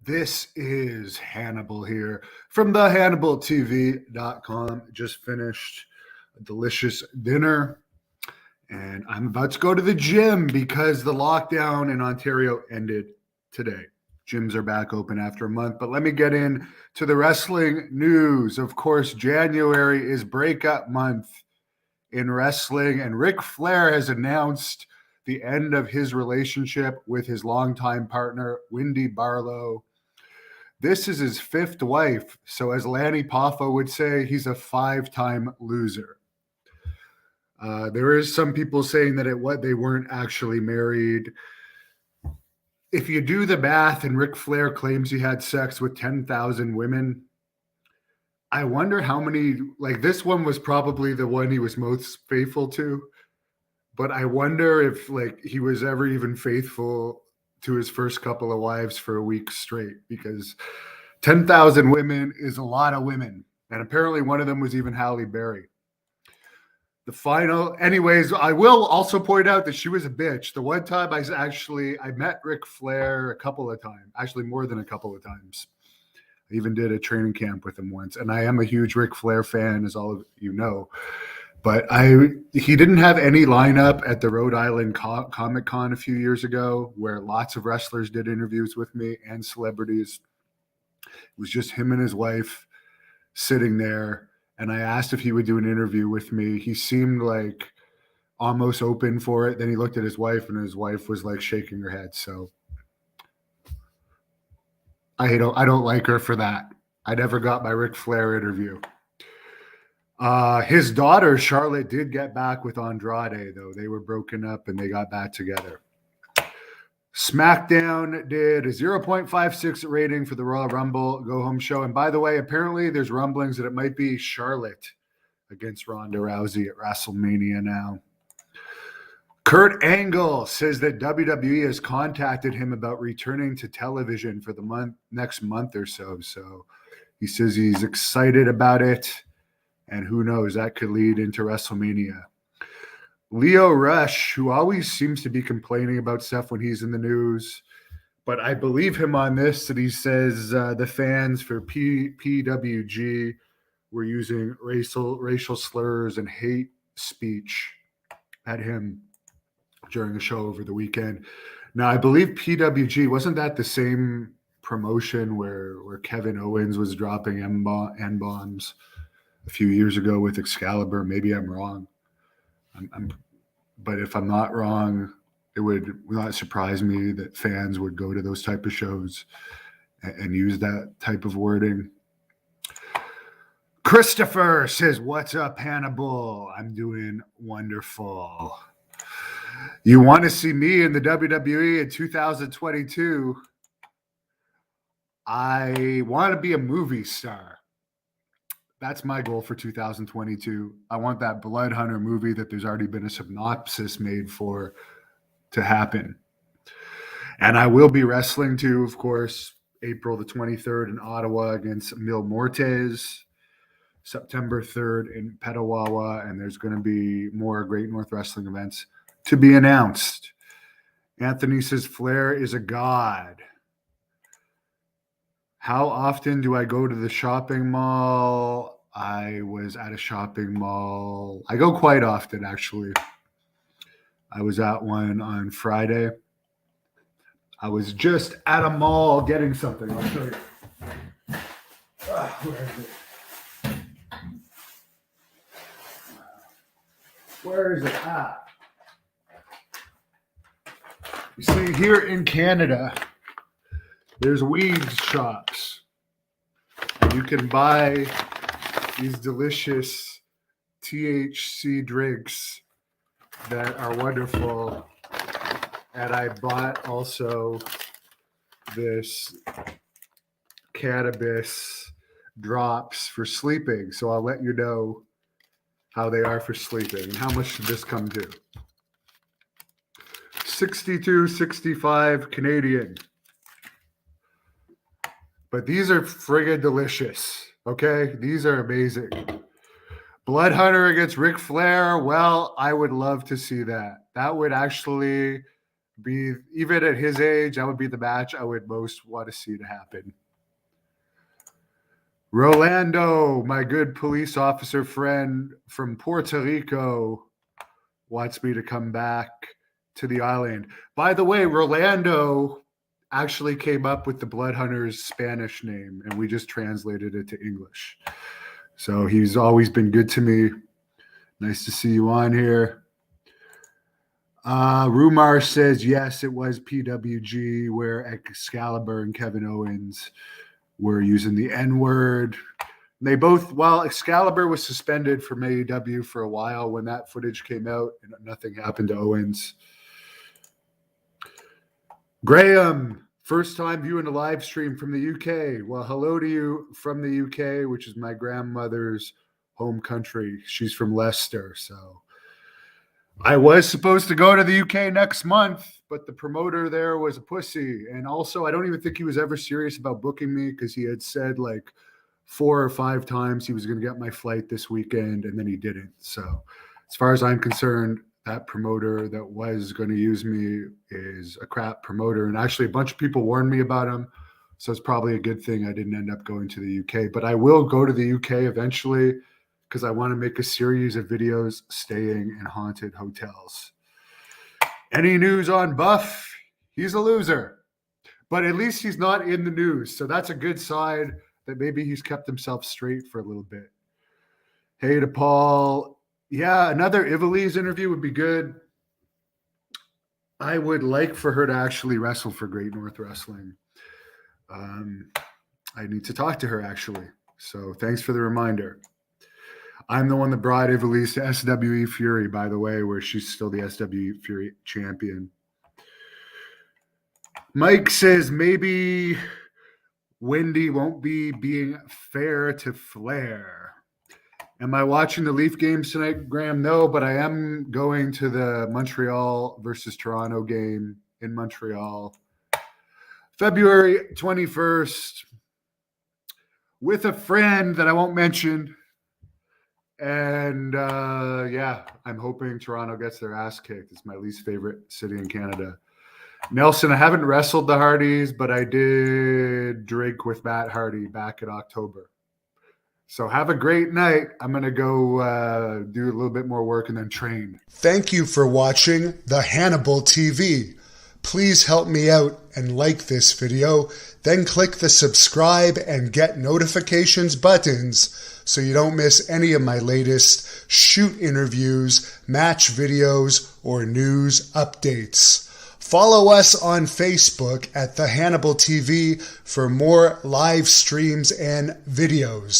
This is Hannibal here from the HannibalTV.com. Just finished a delicious dinner and I'm about to go to the gym because the lockdown in Ontario ended today. Gyms are back open after a month, but let me get in to the wrestling news. Of course, January is breakup month in wrestling, and Ric Flair has announced the end of his relationship with his longtime partner, Wendy Barlow. This is his fifth wife, so as Lanny Poffo would say, he's a five-time loser. There is some people saying that they weren't actually married. If you do the math and Ric Flair claims he had sex with 10,000 women, I wonder how many, like this one was probably the one he was most faithful to, but I wonder if like he was ever even faithful to his first couple of wives for a week straight, because 10,000 women is a lot of women. And apparently one of them was even Halle Berry. Anyways, I will also point out that she was a bitch. The one time I met Ric Flair a couple of times, actually more than a couple of times. I even did a training camp with him once. And I am a huge Ric Flair fan, as all of you know. But he didn't have any lineup at the Rhode Island Comic Con a few years ago, where lots of wrestlers did interviews with me and celebrities. It was just him and his wife sitting there. And I asked if he would do an interview with me. He seemed like almost open for it. Then he looked at his wife, and his wife was like shaking her head. So I don't like her for that. I never got my Ric Flair interview. His daughter, Charlotte, did get back with Andrade, though. They were broken up and they got back together. SmackDown did a 0.56 rating for the Royal Rumble go-home show. And by the way, apparently there's rumblings that it might be Charlotte against Ronda Rousey at WrestleMania now. Kurt Angle says that WWE has contacted him about returning to television for the next month or so. So he says he's excited about it. And who knows, that could lead into WrestleMania. Leo Rush, who always seems to be complaining about stuff when he's in the news, but I believe him on this, that he says the fans for PWG were using racial slurs and hate speech at him during a show over the weekend. Now, I believe PWG, wasn't that the same promotion where Kevin Owens was dropping N-bombs a few years ago with Excalibur? Maybe I'm wrong. But if I'm not wrong, it would not surprise me that fans would go to those type of shows and use that type of wording. Christopher says, "What's up, Hannibal? I'm doing wonderful. You want to see me in the WWE in 2022? I want to be a movie star. That's my goal for 2022. I want that Blood Hunter movie that there's already been a synopsis made for to happen. And I will be wrestling too, of course, April the 23rd in Ottawa against Mil Mortes, September 3rd in Petawawa, and there's going to be more Great North Wrestling events to be announced." Anthony says, "Flair is a god. How often do I go to the shopping mall?" I was at a shopping mall. I go quite often, actually. I was at one on Friday. I was just at a mall getting something. I'll show you. Where is it? Where is it at? You see, here in Canada, there's weed shops. And you can buy these delicious THC drinks that are wonderful. And I bought also this cannabis drops for sleeping. So I'll let you know how they are for sleeping and how much should this come to. 62.65 Canadian. But these are friggin' delicious, okay? These are amazing. Blood Hunter against Ric Flair. Well, I would love to see that. That would actually Even at his age, that would be the match I would most want to see to happen. Rolando, my good police officer friend from Puerto Rico, wants me to come back to the island. By the way, Rolando actually came up with the Blood Hunters Spanish name, and we just translated it to English. So he's always been good to me. Nice to see you on here. Rumar says, yes, it was PWG where Excalibur and Kevin Owens were using the N-word. They both, while Excalibur was suspended from AEW for a while when that footage came out, and nothing happened to Owens. Graham, first time viewing a live stream from the UK. Well, hello to you from the UK, which is my grandmother's home country. She's from Leicester, so I was supposed to go to the UK next month, but the promoter there was a pussy. And also, I don't even think he was ever serious about booking me because he had said like 4 or 5 times he was going to get my flight this weekend, and then he didn't. So as far as I'm concerned, that promoter that was going to use me is a crap promoter. And actually, a bunch of people warned me about him. So it's probably a good thing I didn't end up going to the UK. But I will go to the UK eventually, because I want to make a series of videos staying in haunted hotels. Any news on Buff? He's a loser. But at least he's not in the news. So that's a good sign that maybe he's kept himself straight for a little bit. Hey to Paul. Yeah, another Ivelisse interview would be good. I would like for her to actually wrestle for Great North Wrestling. I need to talk to her, actually. So thanks for the reminder. I'm the one that brought Ivelisse to SWE Fury, by the way, where she's still the SWE Fury champion. Mike says maybe Wendy won't be being fair to Flair. Am I watching the Leaf games tonight, Graham? No, but I am going to the Montreal versus Toronto game in Montreal, February 21st, with a friend that I won't mention. And yeah, I'm hoping Toronto gets their ass kicked. It's my least favorite city in Canada. Nelson, I haven't wrestled the Hardys, but I did drink with Matt Hardy back in October. So have a great night. I'm going to go do a little bit more work and then train. Thank you for watching the Hannibal TV. Please help me out and like this video. Then click the subscribe and get notifications buttons so you don't miss any of my latest shoot interviews, match videos, or news updates. Follow us on Facebook at The Hannibal TV for more live streams and videos.